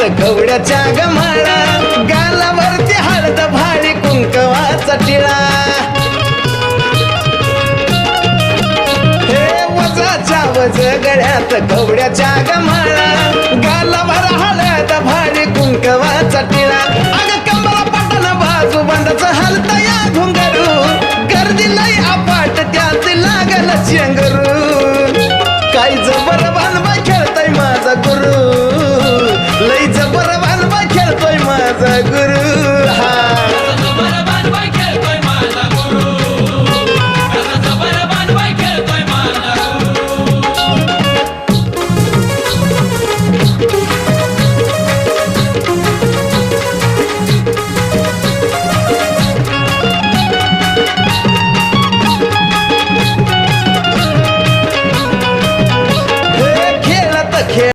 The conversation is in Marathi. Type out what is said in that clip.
कवड्याच्या गमाळा गालावरती हळद भारी कुंकवाचा टिळा हे वजाच्या वज गळ्यात कवड्याच्या गमाळा